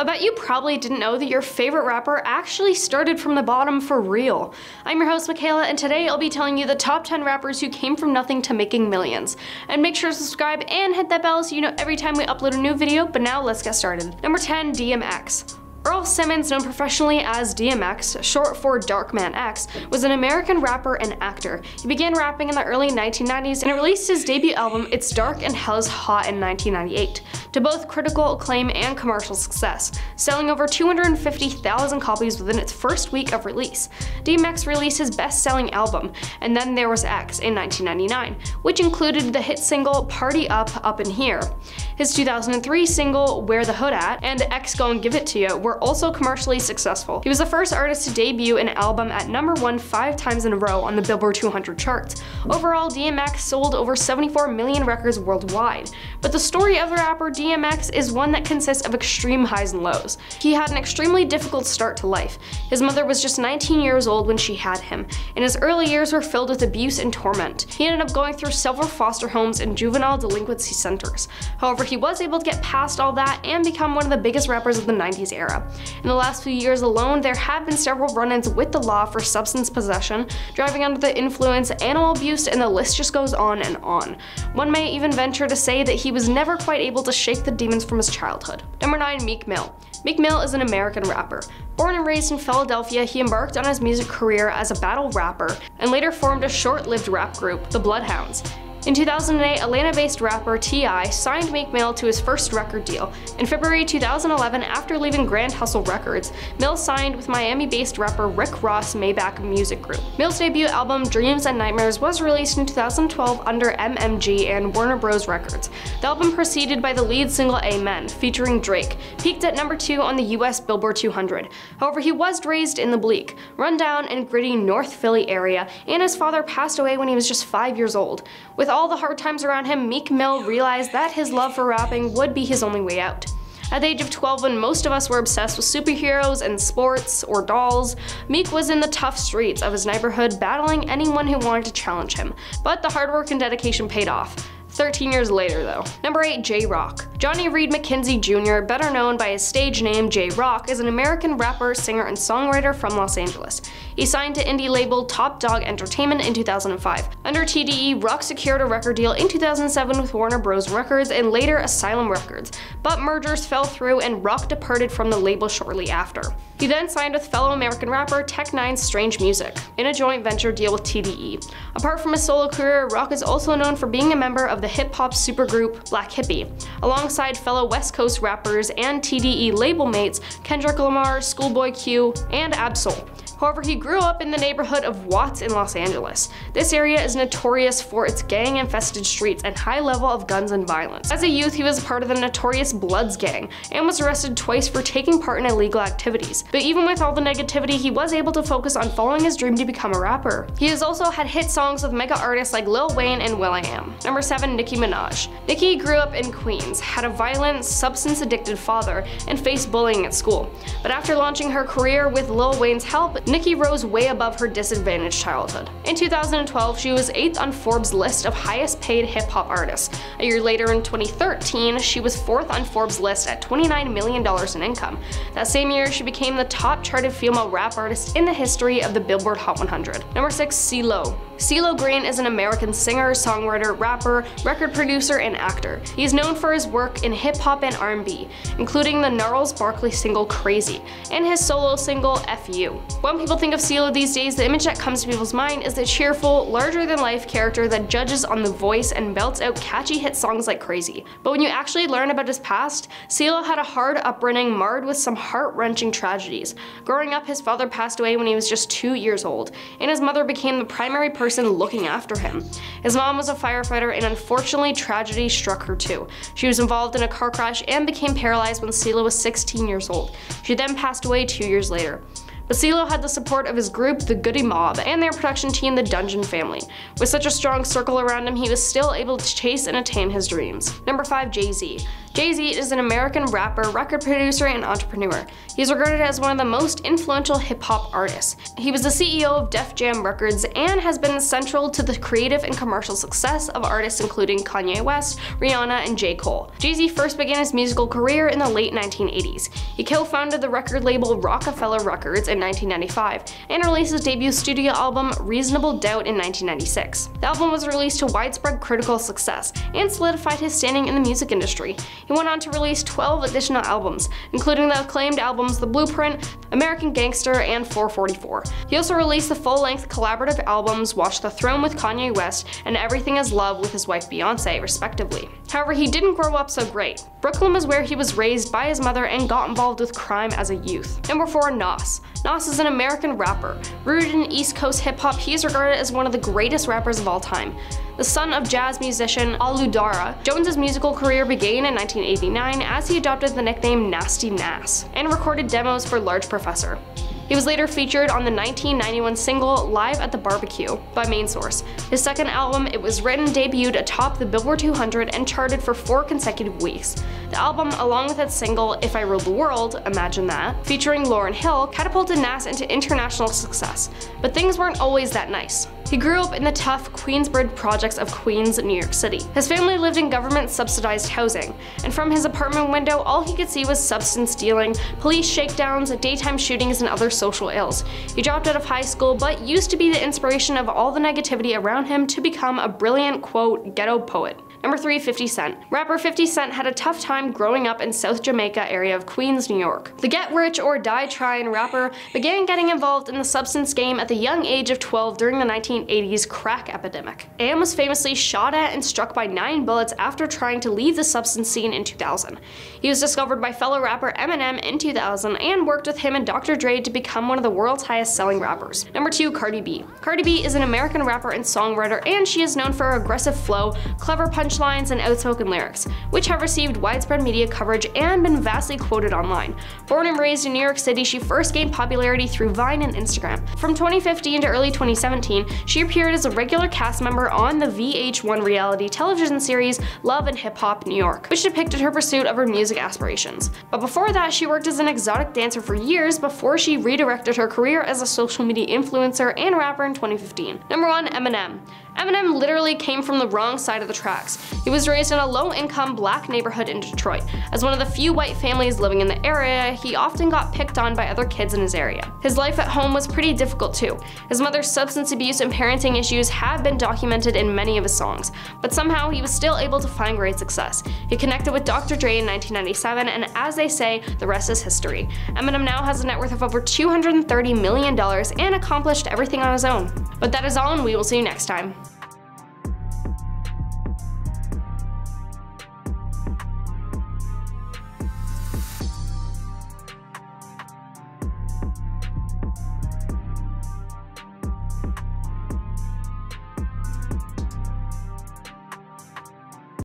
I bet you probably didn't know that your favorite rapper actually started from the bottom for real. I'm your host Michaela, and today I'll be telling you the top 10 rappers who came from nothing to making millions. And make sure to subscribe and hit that bell so you know every time we upload a new video, but now let's get started. Number 10, DMX. Earl Simmons, known professionally as DMX, short for Darkman X, was an American rapper and actor. He began rapping in the early 1990s and released his debut album It's Dark and Hell's Hot in 1998, to both critical acclaim and commercial success, selling over 250,000 copies within its first week of release. DMX released his best-selling album, And Then There Was X, in 1999, which included the hit single Party Up, Up in Here. His 2003 single Where the Hood At and X Gon' Give It To You were also commercially successful. He was the first artist to debut an album at #1 5 times in a row on the Billboard 200 charts. Overall, DMX sold over 74 million records worldwide. But the story of the rapper DMX is one that consists of extreme highs and lows. He had an extremely difficult start to life. His mother was just 19 years old when she had him, and his early years were filled with abuse and torment. He ended up going through several foster homes and juvenile delinquency centers. However, he was able to get past all that and become one of the biggest rappers of the 90s era. In the last few years alone, there have been several run-ins with the law for substance possession, driving under the influence, animal abuse, and the list just goes on and on. One may even venture to say that he was never quite able to shake the demons from his childhood. Number 9, Meek Mill. Meek Mill is an American rapper. Born and raised in Philadelphia, he embarked on his music career as a battle rapper and later formed a short-lived rap group, the Bloodhounds. In 2008, Atlanta-based rapper T.I. signed Meek Mill to his first record deal. In February 2011, after leaving Grand Hustle Records, Mill signed with Miami-based rapper Rick Ross' Maybach Music Group. Mill's debut album, Dreams and Nightmares, was released in 2012 under MMG and Warner Bros. Records. The album, preceded by the lead single Amen, featuring Drake, peaked at #2 on the US Billboard 200. However, he was raised in the bleak, run-down, and gritty North Philly area, and his father passed away when he was just 5 years old. With all the hard times around him, Meek Mill realized that his love for rapping would be his only way out. At the age of 12, when most of us were obsessed with superheroes and sports or dolls, Meek was in the tough streets of his neighborhood battling anyone who wanted to challenge him. But the hard work and dedication paid off. 13 years later though. Number 8, J-Rock. Johnny Reed McKenzie Jr., better known by his stage name J-Rock, is an American rapper, singer, and songwriter from Los Angeles. He signed to indie label Top Dog Entertainment in 2005. Under TDE, Rock secured a record deal in 2007 with Warner Bros. Records and later Asylum Records, but mergers fell through and Rock departed from the label shortly after. He then signed with fellow American rapper Tech-Nine's Strange Music in a joint venture deal with TDE. Apart from his solo career, Rock is also known for being a member of the hip-hop supergroup Black Hippie, alongside fellow West Coast rappers and TDE label mates Kendrick Lamar, Schoolboy Q, and Ab-Soul. However, he grew up in the neighborhood of Watts in Los Angeles. This area is notorious for its gang-infested streets and high level of guns and violence. As a youth, he was a part of the notorious Bloods gang and was arrested twice for taking part in illegal activities. But even with all the negativity, he was able to focus on following his dream to become a rapper. He has also had hit songs with mega artists like Lil Wayne and will.i.am. Number 7, Nicki Minaj. Nicki grew up in Queens, had a violent, substance-addicted father, and faced bullying at school. But after launching her career with Lil Wayne's help, Nicki rose way above her disadvantaged childhood. In 2012, she was 8th on Forbes' list of highest paid hip-hop artists. A year later, in 2013, she was 4th on Forbes' list at $29 million in income. That same year, she became the top charted female rap artist in the history of the Billboard Hot 100. Number 6, CeeLo. CeeLo Green is an American singer, songwriter, rapper, record producer, and actor. He is known for his work in hip-hop and R&B, including the Gnarls Barkley single Crazy, and his solo single F.U. When people think of CeeLo these days, the image that comes to people's mind is the cheerful, larger-than-life character that judges on the voice and belts out catchy hit songs like Crazy. But when you actually learn about his past, CeeLo had a hard upbringing marred with some heart-wrenching tragedies. Growing up, his father passed away when he was just 2 years old, and his mother became the primary person looking after him. His mom was a firefighter, and unfortunately, tragedy struck her too. She was involved in a car crash and became paralyzed when CeeLo was 16 years old. She then passed away 2 years later. But CeeLo had the support of his group, the Goody Mob, and their production team, the Dungeon Family. With such a strong circle around him, he was still able to chase and attain his dreams. Number 5, Jay-Z. Jay-Z is an American rapper, record producer, and entrepreneur. He is regarded as one of the most influential hip-hop artists. He was the CEO of Def Jam Records and has been central to the creative and commercial success of artists including Kanye West, Rihanna, and J. Cole. Jay-Z first began his musical career in the late 1980s. He co-founded the record label Rockefeller Records in 1995 and released his debut studio album Reasonable Doubt in 1996. The album was released to widespread critical success and solidified his standing in the music industry. He went on to release 12 additional albums, including the acclaimed albums The Blueprint, American Gangster, and 444. He also released the full-length collaborative albums Watch the Throne with Kanye West and Everything Is Love with his wife Beyonce, respectively. However, he didn't grow up so great. Brooklyn was where he was raised by his mother and got involved with crime as a youth. Number 4, Nas. Nas is an American rapper. Rooted in East Coast hip-hop, he is regarded as one of the greatest rappers of all time. The son of jazz musician Aludara, Jones's musical career began in 1989 as he adopted the nickname Nasty Nas and recorded demos for Large Professor. He was later featured on the 1991 single Live at the Barbecue by Main Source. His second album, It Was Written, debuted atop the Billboard 200 and charted for 4 consecutive weeks. The album, along with its single If I Ruled the World, Imagine That, featuring Lauryn Hill, catapulted Nas into international success. But things weren't always that nice. He grew up in the tough Queensbridge projects of Queens, New York City. His family lived in government-subsidized housing, and from his apartment window, all he could see was substance dealing, police shakedowns, daytime shootings, and other social ills. He dropped out of high school, but used to be the inspiration of all the negativity around him to become a brilliant, quote, ghetto poet. Number 3, 50 Cent. Rapper 50 Cent had a tough time growing up in South Jamaica area of Queens, New York. The get-rich-or-die-trying rapper began getting involved in the substance game at the young age of 12 during the 1980s crack epidemic. AM was famously shot at and struck by 9 bullets after trying to leave the substance scene in 2000. He was discovered by fellow rapper Eminem in 2000 and worked with him and Dr. Dre to become one of the world's highest-selling rappers. Number 2, Cardi B. Cardi B is an American rapper and songwriter, and she is known for her aggressive flow, clever punchlines, and outspoken lyrics, which have received widespread media coverage and been vastly quoted online. Born and raised in New York City, she first gained popularity through Vine and Instagram. From 2015 to early 2017, she appeared as a regular cast member on the VH1 reality television series Love and Hip Hop New York, which depicted her pursuit of her music aspirations. But before that, she worked as an exotic dancer for years before she redirected her career as a social media influencer and rapper in 2015. Number 1, Eminem. Eminem literally came from the wrong side of the tracks. He was raised in a low-income black neighborhood in Detroit. As one of the few white families living in the area, he often got picked on by other kids in his area. His life at home was pretty difficult too. His mother's substance abuse and parenting issues have been documented in many of his songs, but somehow he was still able to find great success. He connected with Dr. Dre in 1997, and as they say, the rest is history. Eminem now has a net worth of over $230 million and accomplished everything on his own. But that is all, and we will see you next time.